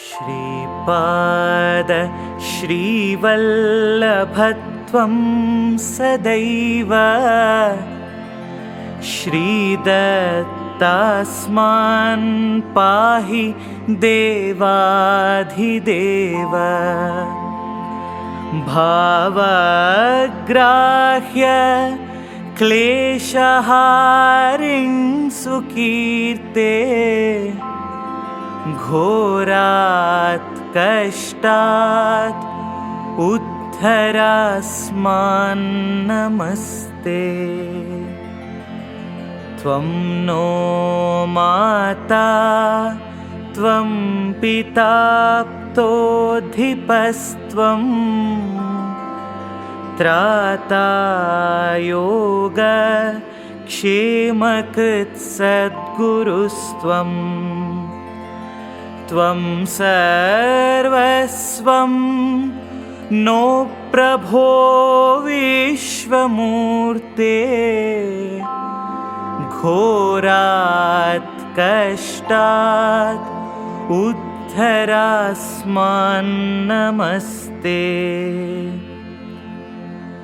श्रीपाद श्रीवल्लभत्वं सदैव श्रीदत्तास्मान् पाहि देवाधिदेव भावग्राह्य क्लेशहारिं सुकीर्ते घोरात् कष्टात् उद्धरास्मान् नमस्ते। त्वं नो माता त्वं पिता प्तोऽधिपस्त्वं त्राता योग क्षेमकृत् सद्गुरुस्त्वं त्वं सर्वस्वं नो प्रभो विश्वमूर्ते घोरात् कष्टात् उद्धरास्मान् नमस्ते।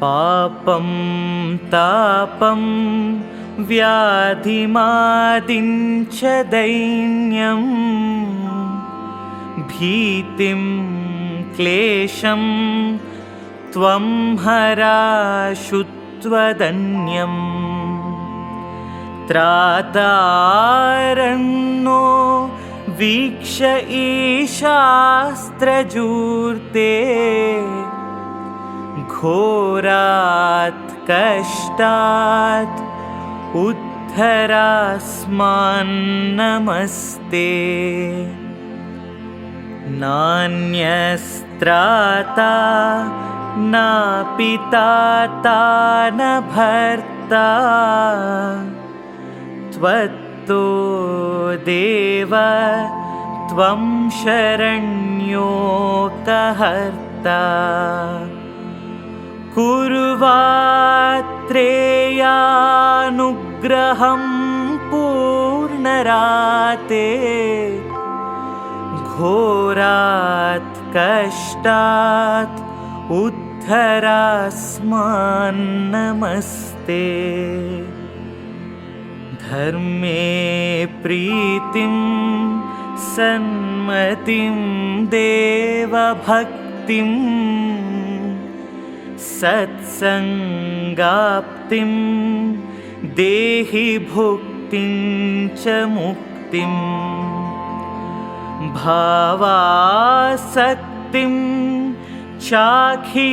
पापं तापं व्याधिमादिं च दैन्यं भीतिं क्लेशं त्वं हराशुत्वदन्यम् त्रातारन्नो वीक्ष ईशास्त्रजूर्ते घोरात् कष्टात् उद्धरास्मान् नमस्ते। नान्यस्त्राता न पिता न भर्ता त्वत्तो देव त्वं शरण्योकहर्ता कुर्वात्रेयानुग्रहं पूर्णराते घोरात् कष्टात् उद्धरास्मान् नमस्ते। धर्मे प्रीतिं सन्मतिं देवभक्तिं सत्सङ्गाप्तिं देहि भुक्तिं च मुक्तिं भावासक्तिं चाखिलानन्दमूर्ते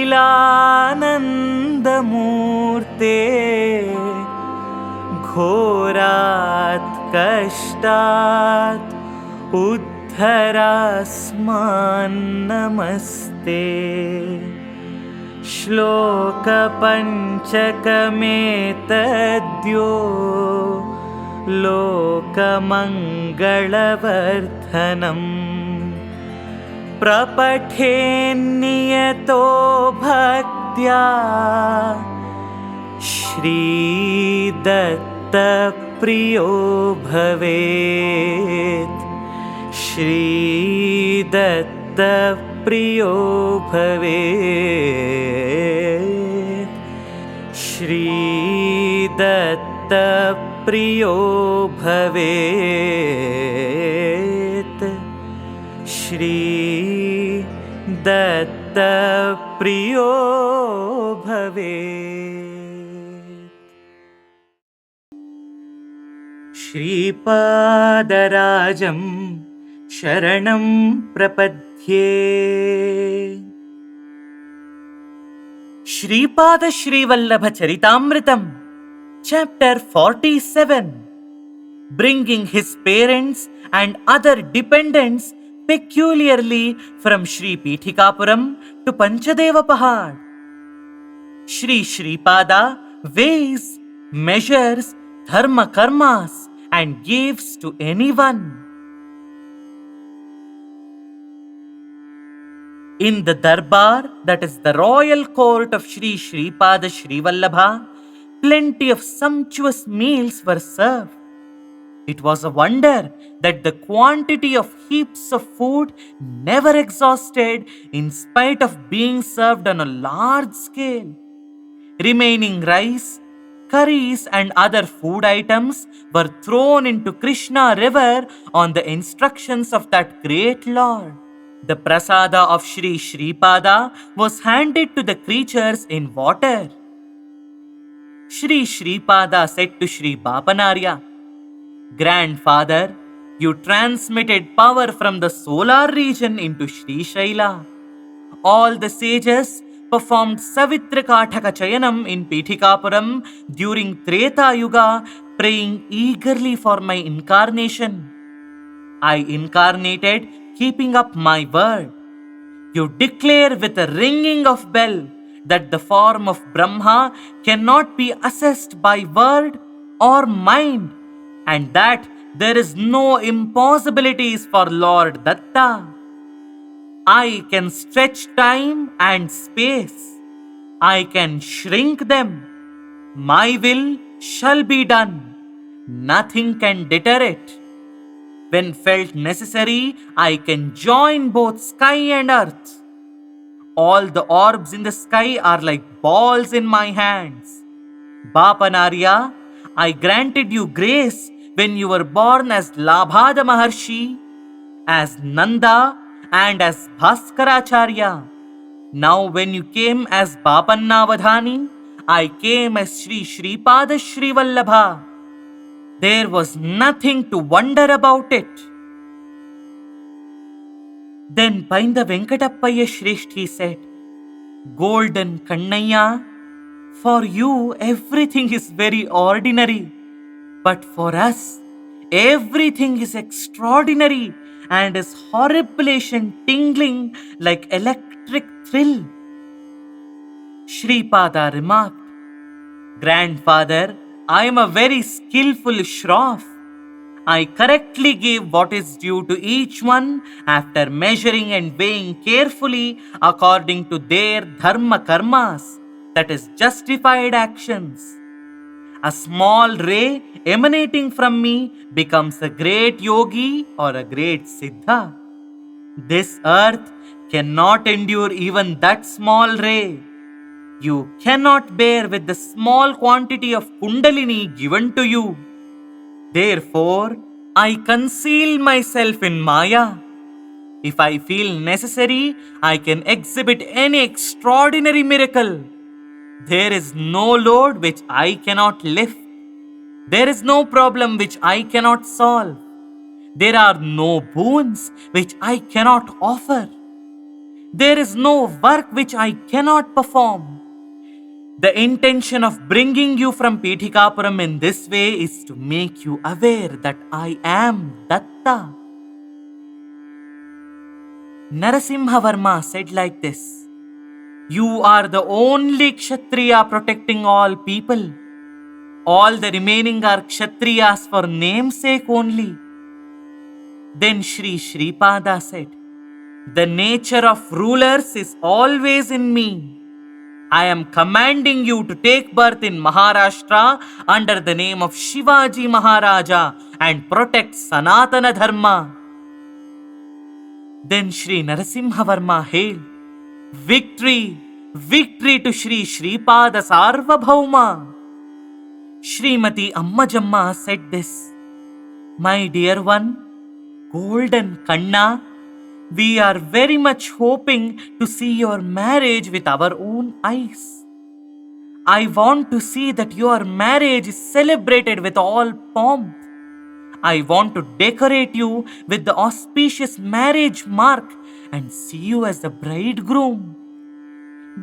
घोरात् कष्टात् उद्धरास्मान् नमस्ते। श्लोकपञ्चकमेतद्यो लोकमङ्गलवर्धनम् प्रपठेन्नियतो भक्त्या श्रीदत्तप्रियो भवेत् श्रीदत्तप्रियो भवेत् श्रीदत्तप्रियो भवेत् श्रीदत्तप्रियो भवेत्। श्रीपादराजं शरणं प्रपद्ये। Shripad Shrivallabh Charitamritam chapter 47, bringing his parents and other dependents peculiarly from Sri Pithikapuram to Panchadeva pahad. Sri Sreepada weighs, measures dharma karmas and gives to anyone. In the darbar, that is the royal court of Sri Sreepada Srivallabha, plenty of sumptuous meals were served. It was a wonder that the quantity of heaps of food never exhausted in spite of being served on a large scale. Remaining rice, curries, and other food items were thrown into Krishna river on the instructions of that great Lord. The prasada of Sri Sreepada was handed to the creatures in water. Sri Sreepada said to Sri Bapanarya, "Grandfather, you transmitted power from the solar region into Sri Shaila. All the sages performed Savitrakaataka chayanam in Pithikapuram during Treta Yuga, praying eagerly for my incarnation. I incarnated, keeping up my word. You declare with a ringing of bell that the form of Brahma cannot be assessed by word or mind, and that there is no impossibilities for Lord Datta. I can stretch time and space. I can shrink them. My will shall be done. Nothing can deter it. When felt necessary, I can join both sky and earth. All the orbs in the sky are like balls in my hands. Bapanarya, I granted you grace when you were born as Labhada Maharshi, as Nanda, and as Bhaskaracharya. Now when you came as Bapannavadhani, I came as Sri Sreepada Srivallabha. There was nothing to wonder about it." Then Painda Venkatappaya Shreshthi said, "Golden Kannaya, for you everything is very ordinary, but for us everything is extraordinary and is horrible and tingling like electric thrill." Sripada remarked, "Grandfather, I am a very skillful shroff. I correctly give what is due to each one after measuring and weighing carefully according to their dharma karmas, that is, justified actions. A small ray emanating from me becomes a great yogi or a great siddha. This earth cannot endure even that small ray. You cannot bear with the small quantity of kundalini given to you. Therefore, I conceal myself in Maya. If I feel necessary, I can exhibit any extraordinary miracle. There is no load which I cannot lift. There is no problem which I cannot solve. There are no boons which I cannot offer. There is no work which I cannot perform. The intention of bringing you from Pithikapuram in this way is to make you aware that I am Datta." Narasimhavarma said like this, "You are the only Kshatriya protecting all people. All the remaining are Kshatriyas for namesake only." Then Sri Sreepada said, "The nature of rulers is always in me. I am commanding you to take birth in Maharashtra under the name of Shivaji Maharaja and protect Sanatana Dharma." Then Sri Narasimhavarma hailed, "Victory! Victory to Sri Sreepada Sarvabhauma!" Srimati Ammajamma said this, "My dear one, Golden Kanna, we are very much hoping to see your marriage with our own eyes. I want to see that your marriage is celebrated with all pomp. I want to decorate you with the auspicious marriage mark and see you as the bridegroom."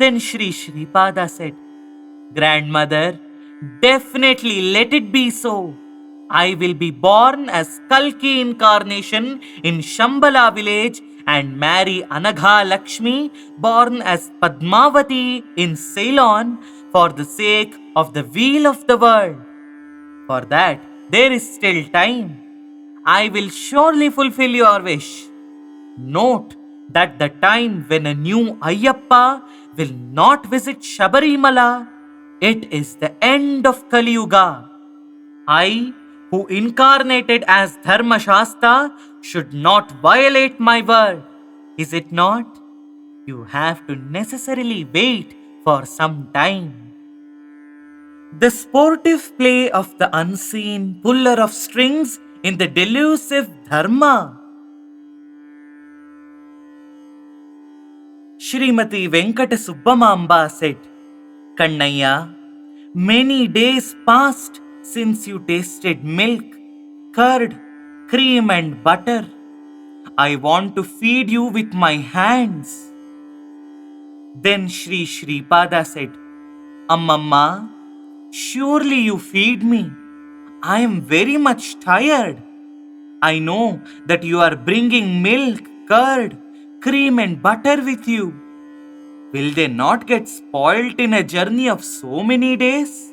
Then Sri Sreepada said, "Grandmother, definitely let it be so. I will be born as Kalki incarnation in Shambhala village and marry Anagha Lakshmi, born as Padmavati in Ceylon, for the sake of the weal of the world. For that, there is still time. I will surely fulfill your wish. Note that the time when a new Ayyappa will not visit Shabarimala, it is the end of Kali Yuga. I, who incarnated as Dharma Shastra, should not violate my word. Is it not? You have to necessarily wait for some time. The sportive play of the unseen puller of strings in the delusive Dharma. Srimati Venkata Subbamamba said, Kannaya, many days passed since you tasted milk, curd, cream and butter. I want to feed you with my hands. Then Sri Sreepada said, Ammamma, surely you feed me. I am very much tired. I know that you are bringing milk, curd, cream and butter with you. Will they not get spoilt in a journey of so many days?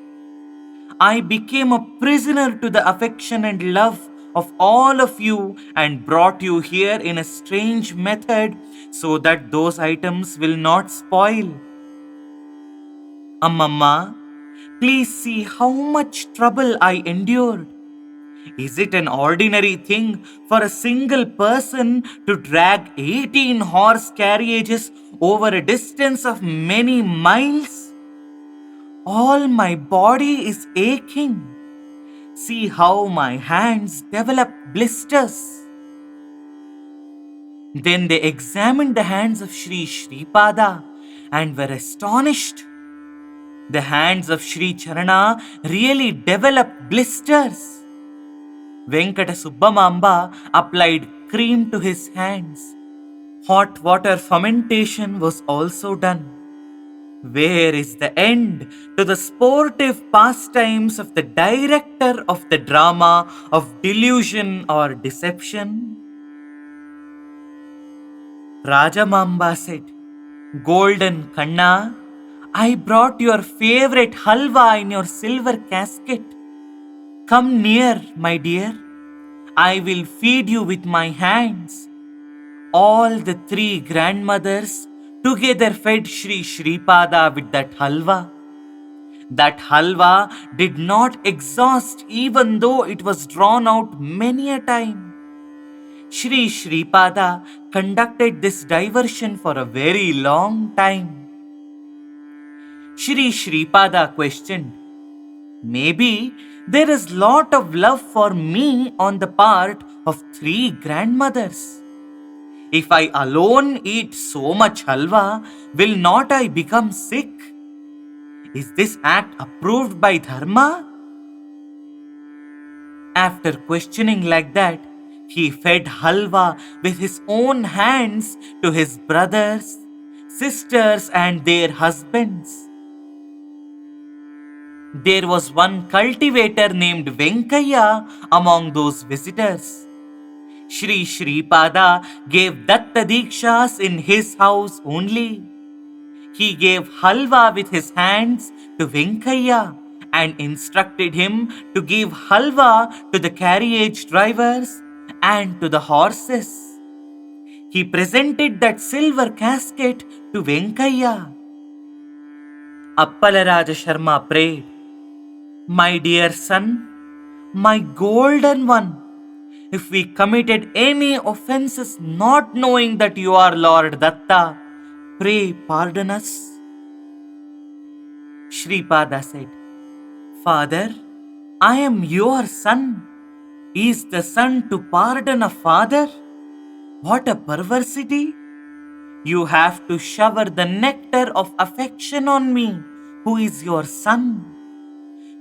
I became a prisoner to the affection and love of all of you and brought you here in a strange method so that those items will not spoil. Ammamma, please see how much trouble I endured. Is it an ordinary thing for a single person to drag 18 horse carriages over a distance of many miles? All my body is aching. See how my hands develop blisters. Then they examined the hands of Sri Sreepada and were astonished. The hands of Sri Charana really developed blisters. Venkata Subbamamba applied cream to his hands. Hot water fermentation was also done. Where is the end to the sportive pastimes of the director of the drama of delusion or deception? Rajamamba said, Golden Kanna, I brought your favorite halwa in your silver casket. Come near, my dear. I will feed you with my hands. All the three grandmothers together fed Sri Sreepada with that halwa. That halwa did not exhaust even though it was drawn out many a time. Sri Sreepada conducted this diversion for a very long time. Sri Sreepada questioned, Maybe there is lot of love for me on the part of three grandmothers. If I alone eat so much halwa, will not I become sick? Is this act approved by Dharma? After questioning like that, he fed halwa with his own hands to his brothers, sisters and their husbands. There was one cultivator named Venkaya among those visitors. Sri Sreepada gave datta dikshas in his house only. He gave halwa with his hands to Venkaya and instructed him to give halwa to the carriage drivers and to the horses. He presented that silver casket to Venkaya. Appalaraja Sharma prayed, My dear son, my golden one, if we committed any offenses not knowing that you are Lord Datta, pray pardon us. Sripada said, Father, I am your son. Is the son to pardon a father? What a perversity! You have to shower the nectar of affection on me, who is your son.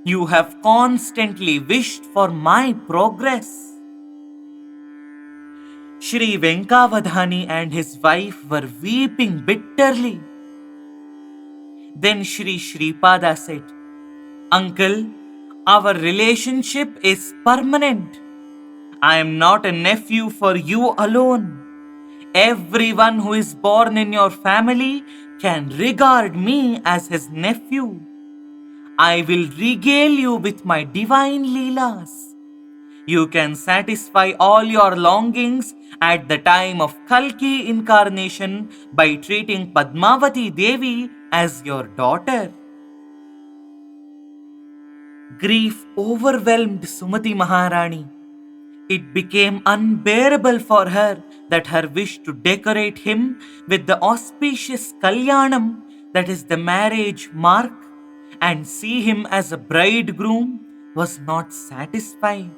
You have constantly wished for my progress. Shri Venkavadhani and his wife were weeping bitterly. Then Shri Sreepada said, Uncle, our relationship is permanent. I am not a nephew for you alone. Everyone who is born in your family can regard me as his nephew. I will regale you with my divine leelas. You can satisfy all your longings at the time of Kalki incarnation by treating Padmavati Devi as your daughter. Grief overwhelmed Sumati Maharani. It became unbearable for her that her wish to decorate him with the auspicious Kalyanam, that is the marriage mark, and see him as a bridegroom was not satisfied.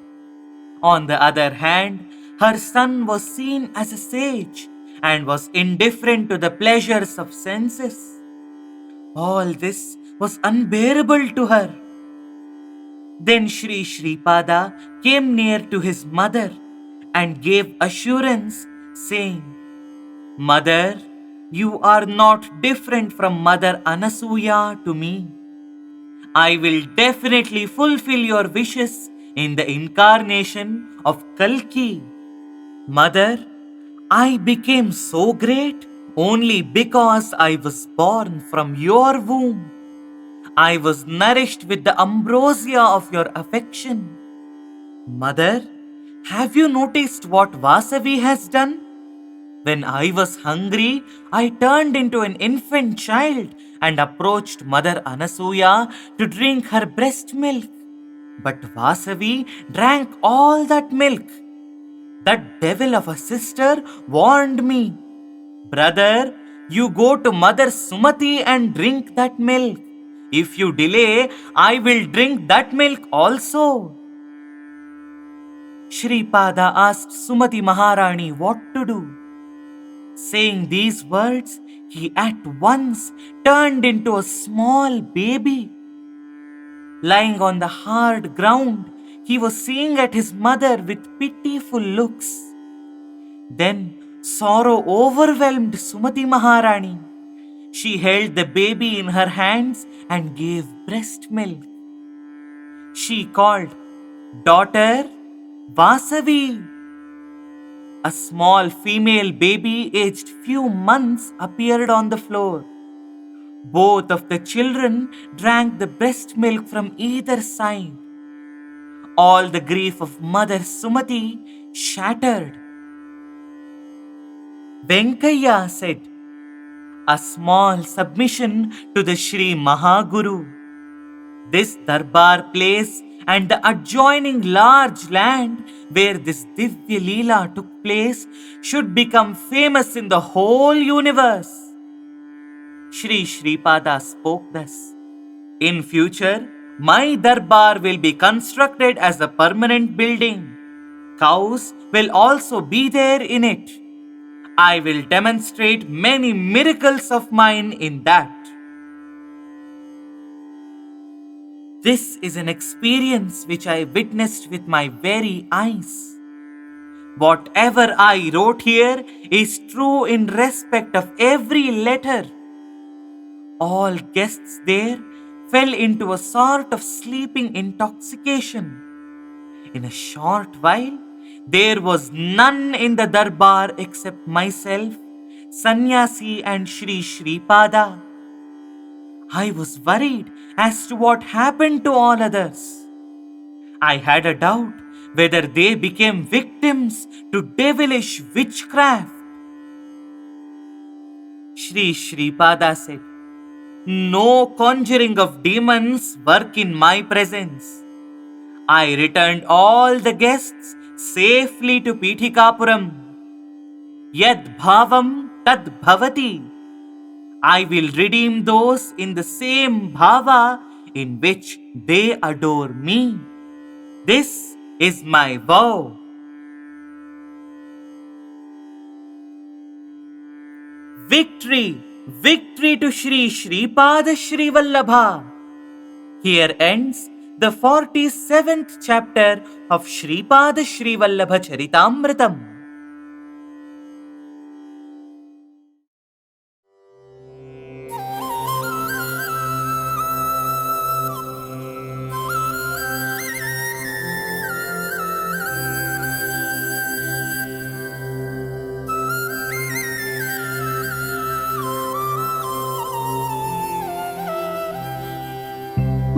On the other hand, her son was seen as a sage and was indifferent to the pleasures of senses. All this was unbearable to her. Then Sri Sreepada came near to his mother and gave assurance, saying, "Mother, you are not different from Mother Anasuya to me. I will definitely fulfill your wishes in the incarnation of Kalki. Mother, I became so great only because I was born from your womb. I was nourished with the ambrosia of your affection. Mother, have you noticed what Vasavi has done? When I was hungry, I turned into an infant child and approached Mother Anasuya to drink her breast milk. But Vasavi drank all that milk. That devil of a sister warned me. Brother, you go to Mother Sumati and drink that milk. If you delay, I will drink that milk also." Sripada asked Sumati Maharani what to do. Saying these words, he at once turned into a small baby. Lying on the hard ground, he was seeing at his mother with pitiful looks. Then sorrow overwhelmed Sumati Maharani. She held the baby in her hands and gave breast milk. She called, "Daughter, Vasavi." A small female baby aged few months appeared on the floor. Both of the children drank the breast milk from either side. All the grief of Mother Sumati shattered. Venkayya said, "A small submission to the Sri Mahaguru. This Darbar place and the adjoining large land where this Divya Leela took place should become famous in the whole universe." Sri Sreepada spoke thus, "In future, my Darbar will be constructed as a permanent building. Cows will also be there in it. I will demonstrate many miracles of mine in that." This is an experience which I witnessed with my very eyes. Whatever I wrote here is true in respect of every letter. All guests there fell into a sort of sleeping intoxication. In a short while, there was none in the Darbar except myself, Sannyasi and Sri Sreepada. I was worried as to what happened to all others. I had a doubt whether they became victims to devilish witchcraft. Sri Sreepada said, "No conjuring of demons work in my presence. I returned all the guests safely to Pithikapuram. YADBHAAVAM TADBHAVATI. I will redeem those in the same bhava in which they adore me. This is my vow." Victory! Victory to Sri Sreepada Srivallabha! Here ends the 47th chapter of Sripada Srivallabha Charitaamritham.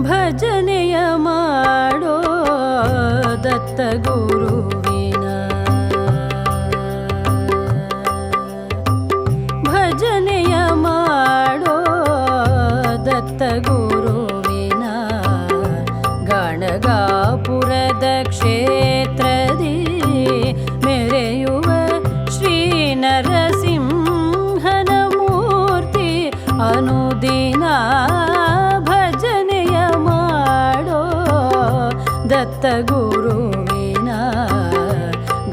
ಭಜನೆಯ ಮಾಡೋ ದತ್ತ ಗುರುವಿನ, ಭಜನೆಯ ಮಾಡೋ ದತ್ತ ಗುರುವಿನ, ಗಣ ನರಸಿಂಹನ ಮೂರ್ತಿ ಅನುದಿನ ಭಜನೆಯ ಮಾಡೋ ದತ್ತ ಗುರುವಿನ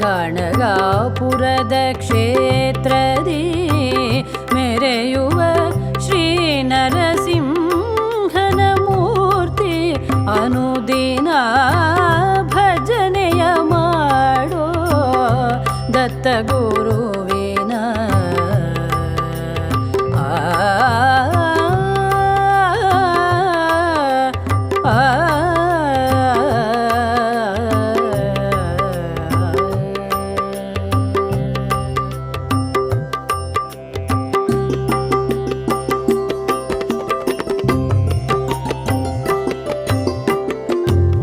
ಗಾಣಗಾಪುರದ ಕ್ಷೇತ್ರದಿ ಮೆರೆಯುವ ಶ್ರೀ ನರಸಿಂಹನ ಮೂರ್ತಿ ಅನುದಿನ ಭಜನೆಯ ಮಾಡೋ ದತ್ತ ಗುರುವಿನ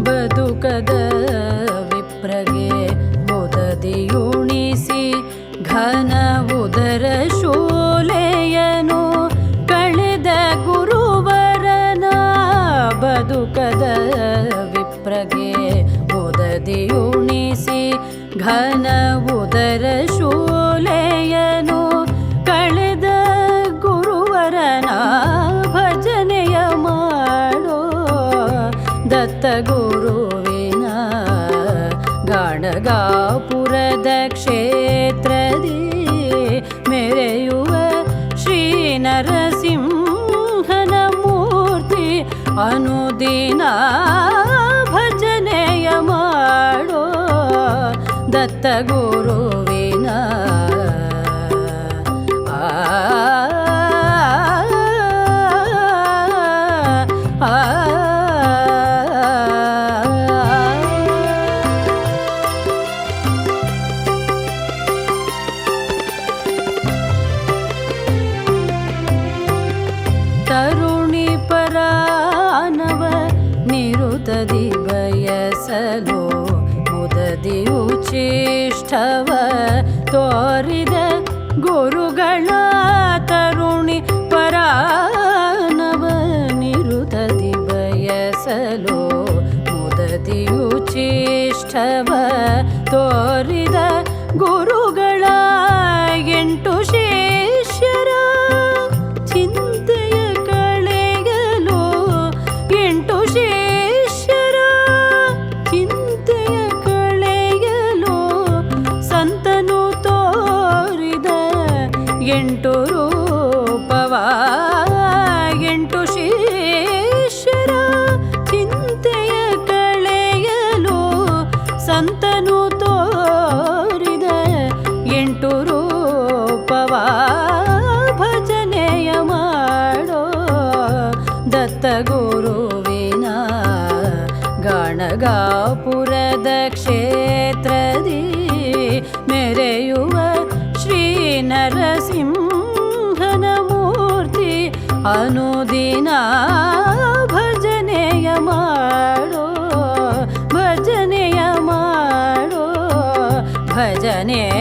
ಬದುಕದ ವಿಪ್ರಗೆ ಮುದದಿಯುಣಿಸಿ ಘನ ಉದರ ಶೂಲೆಯನು ಕಳೆದ ಗುರುವರನ ಬದುಕದ ವಿಪ್ರಗೆ ಮುದದಿಯುಣಿಸಿ ಘನ ಉದರ ಶೂಲೆಯನು ಕಳೆದ ಗುರುವರನ ಭಜನೆಯ ಮಾಡೋ ದತ್ತ ಗುರುವಿನ ಗಾಣಗಾಪುರದ ಕ್ಷೇತ್ರದಿ ಮೆರೆಯುವ ಶ್ರೀ ನರಸಿಂಹನ ಮೂರ್ತಿ ಅನುದಿನ ಭಜನೆಯ ಮಾಡೋ ದತ್ತ ಗುರುವಿನ ತರುಣಿ ಪರಾನವ ನಿರುತದಿ ಬಯಸಲು ಮುದದಿಯು ಚೇಷ್ಟವ ತೋರಿದ ಗುರುಗಳ ತರುಣಿ ಪರಾನವ ನಿರುತದಿ ಬಯಸಲು ಮುದದಿಯು ಚೇಷ್ಟವ ತೋರಿದ ಗುರುಗಳ 8 ಶಿಷ್ಯರ ಚಿಂತೆಯ ಕಳೆಯಲು 8 ಶಿಷ್ಯರ ಚಿಂತೆಯ ಕಳೆಯಲು ಸಂತನು ತೋರಿದ 8 ರೂಪವ 8 ಶಿಷ್ಯರ ಚಿಂತೆಯ ಕಳೆಯಲು ಸಂತನು ತೋರಿದ 8 ರೂಪವ ಭಜನೆಯ ಮಾಡೋ ದತ್ತ ಗುರುವಿನ ಗಾಣಗಾಪುರದ ಕ್ಷೇತ್ರದಿ ಮೆರೆಯುವ ಶ್ರೀ ನರಸಿಂಹನ ಮೂರ್ತಿ ಅನುದಿನ ಭಜನೆಯ ಮಾಡೋ ಭಜನೆಯ ಮಾಡೋ ಭಜನೆಯ